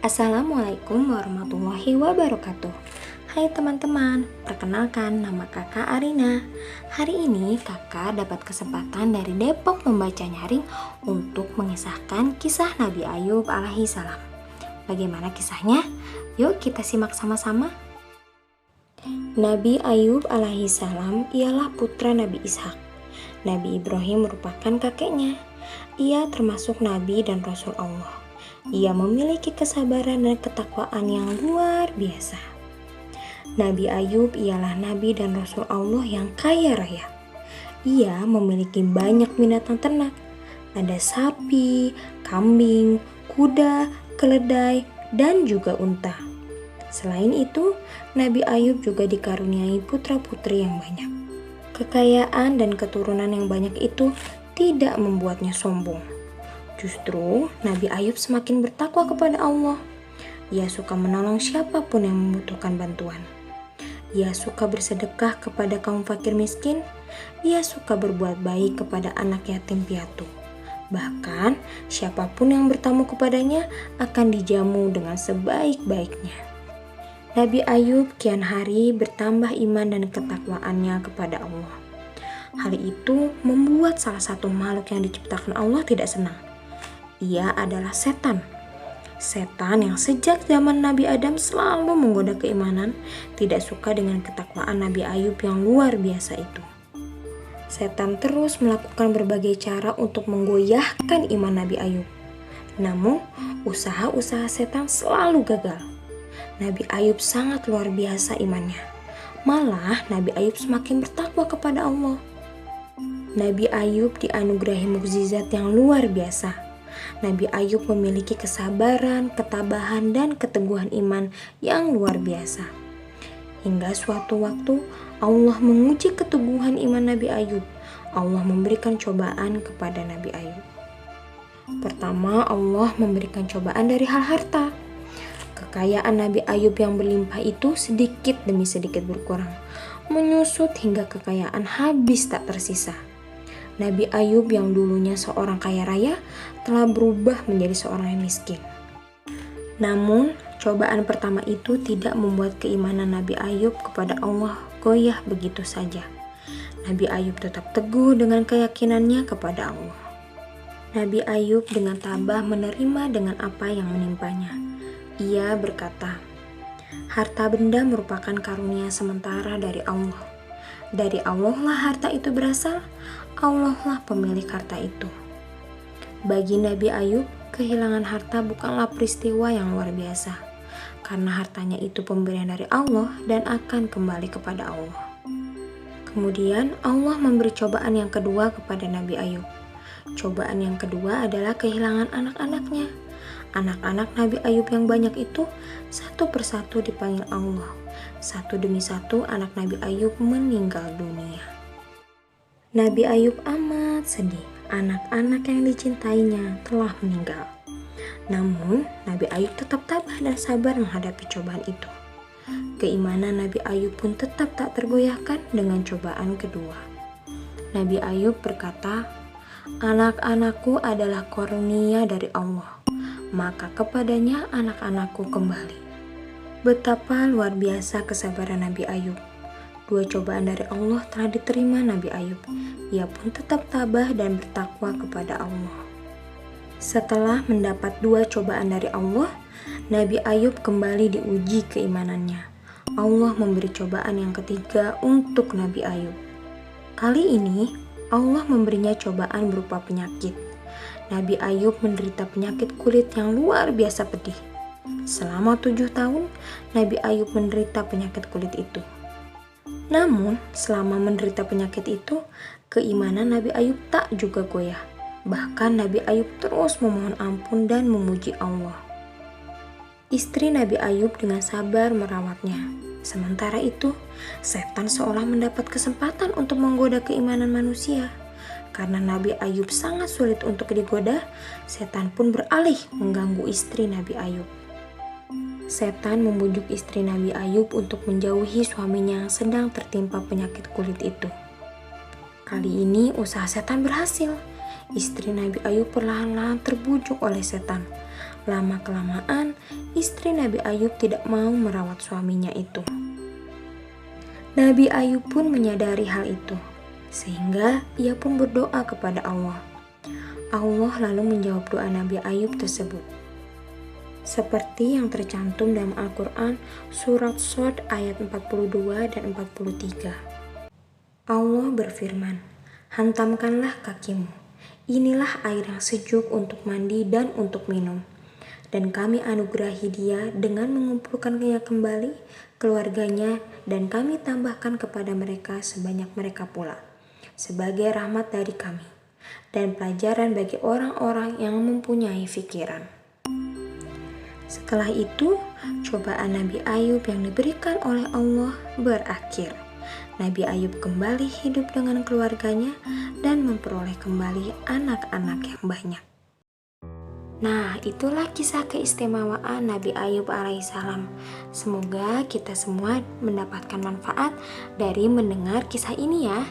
Assalamualaikum warahmatullahi wabarakatuh. Hai teman-teman, perkenalkan nama kakak Arina. Hari ini kakak dapat kesempatan dari Depok Membaca Nyaring untuk mengisahkan kisah Nabi Ayub alaihi salam. Bagaimana kisahnya? Yuk kita simak sama-sama. Nabi Ayub alaihi salam ialah putra Nabi Ishak. Nabi Ibrahim merupakan kakeknya. Ia termasuk Nabi dan Rasul Allah. Ia memiliki kesabaran dan ketakwaan yang luar biasa. Nabi Ayub ialah Nabi dan Rasul Allah yang kaya raya. Ia memiliki banyak binatang ternak. Ada sapi, kambing, kuda, keledai, dan juga unta. Selain itu, Nabi Ayub juga dikaruniai putra-putri yang banyak. Kekayaan dan keturunan yang banyak itu tidak membuatnya sombong. Justru Nabi Ayub semakin bertakwa kepada Allah. Ia suka menolong siapapun yang membutuhkan bantuan. Ia suka bersedekah kepada kaum fakir miskin. Ia suka berbuat baik kepada anak yatim piatu. Bahkan siapapun yang bertamu kepadanya akan dijamu dengan sebaik-baiknya. Nabi Ayub kian hari bertambah iman dan ketakwaannya kepada Allah. Hal itu membuat salah satu makhluk yang diciptakan Allah tidak senang. Ia adalah setan. Setan yang sejak zaman Nabi Adam selalu menggoda keimanan, tidak suka dengan ketakwaan Nabi Ayub yang luar biasa itu. Setan terus melakukan berbagai cara untuk menggoyahkan iman Nabi Ayub. Namun, usaha-usaha setan selalu gagal. Nabi Ayub sangat luar biasa imannya. Malah, Nabi Ayub semakin bertakwa kepada Allah. Nabi Ayub dianugerahi mukjizat yang luar biasa. Nabi Ayub memiliki kesabaran, ketabahan, dan keteguhan iman yang luar biasa. Hingga suatu waktu Allah menguji keteguhan iman Nabi Ayub. Allah memberikan cobaan kepada Nabi Ayub. Pertama, Allah memberikan cobaan dari hal harta. Kekayaan Nabi Ayub yang berlimpah itu sedikit demi sedikit berkurang, menyusut hingga kekayaan habis tak tersisa. Nabi Ayub yang dulunya seorang kaya raya telah berubah menjadi seorang yang miskin. Namun, cobaan pertama itu tidak membuat keimanan Nabi Ayub kepada Allah goyah begitu saja. Nabi Ayub tetap teguh dengan keyakinannya kepada Allah. Nabi Ayub dengan tabah menerima dengan apa yang menimpanya. Ia berkata, "Harta benda merupakan karunia sementara dari Allah. Dari Allah lah harta itu berasal, Allah lah pemilik harta itu." Bagi Nabi Ayub, kehilangan harta bukanlah peristiwa yang luar biasa, karena hartanya itu pemberian dari Allah dan akan kembali kepada Allah. Kemudian Allah memberi cobaan yang kedua kepada Nabi Ayub. Cobaan yang kedua adalah kehilangan anak-anaknya. Anak-anak Nabi Ayub yang banyak itu satu persatu dipanggil Allah. Satu demi satu anak Nabi Ayub meninggal dunia. Nabi Ayub amat sedih. Anak-anak yang dicintainya telah meninggal. Namun, Nabi Ayub tetap tabah dan sabar menghadapi cobaan itu. Keimanan Nabi Ayub pun tetap tak tergoyahkan dengan cobaan kedua. Nabi Ayub berkata, "Anak-anakku adalah karunia dari Allah, maka kepadanya anak-anakku kembali." Betapa luar biasa kesabaran Nabi Ayub. Dua cobaan dari Allah telah diterima Nabi Ayub. Ia pun tetap tabah dan bertakwa kepada Allah. Setelah mendapat dua cobaan dari Allah, Nabi Ayub kembali diuji keimanannya. Allah memberi cobaan yang ketiga untuk Nabi Ayub. Kali ini, Allah memberinya cobaan berupa penyakit. Nabi Ayub menderita penyakit kulit yang luar biasa pedih. Selama 7 tahun, Nabi Ayub menderita penyakit kulit itu. Namun, selama menderita penyakit itu, keimanan Nabi Ayub tak juga goyah. Bahkan Nabi Ayub terus memohon ampun dan memuji Allah. Istri Nabi Ayub dengan sabar merawatnya. Sementara itu, setan seolah mendapat kesempatan untuk menggoda keimanan manusia. Karena Nabi Ayub sangat sulit untuk digoda, setan pun beralih mengganggu istri Nabi Ayub. Setan membujuk istri Nabi Ayub untuk menjauhi suaminya yang sedang tertimpa penyakit kulit itu. Kali ini usaha setan berhasil. Istri Nabi Ayub perlahan-lahan terbujuk oleh setan. Lama-kelamaan, istri Nabi Ayub tidak mau merawat suaminya itu. Nabi Ayub pun menyadari hal itu, sehingga ia pun berdoa kepada Allah. Allah lalu menjawab doa Nabi Ayub tersebut. Seperti yang tercantum dalam Al-Quran surat Shad ayat 42 dan 43. Allah berfirman, "Hantamkanlah kakimu, inilah air yang sejuk untuk mandi dan untuk minum. Dan kami anugerahi dia dengan mengumpulkannya kembali keluarganya dan kami tambahkan kepada mereka sebanyak mereka pula, sebagai rahmat dari kami, dan pelajaran bagi orang-orang yang mempunyai pikiran." Setelah itu, cobaan Nabi Ayub yang diberikan oleh Allah berakhir. Nabi Ayub kembali hidup dengan keluarganya dan memperoleh kembali anak-anak yang banyak. Nah, itulah kisah keistimewaan Nabi Ayub alaihissalam. Semoga kita semua mendapatkan manfaat dari mendengar kisah ini ya.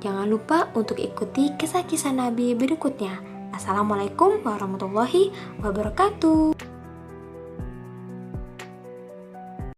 Jangan lupa untuk ikuti kisah-kisah Nabi berikutnya. Assalamualaikum warahmatullahi wabarakatuh.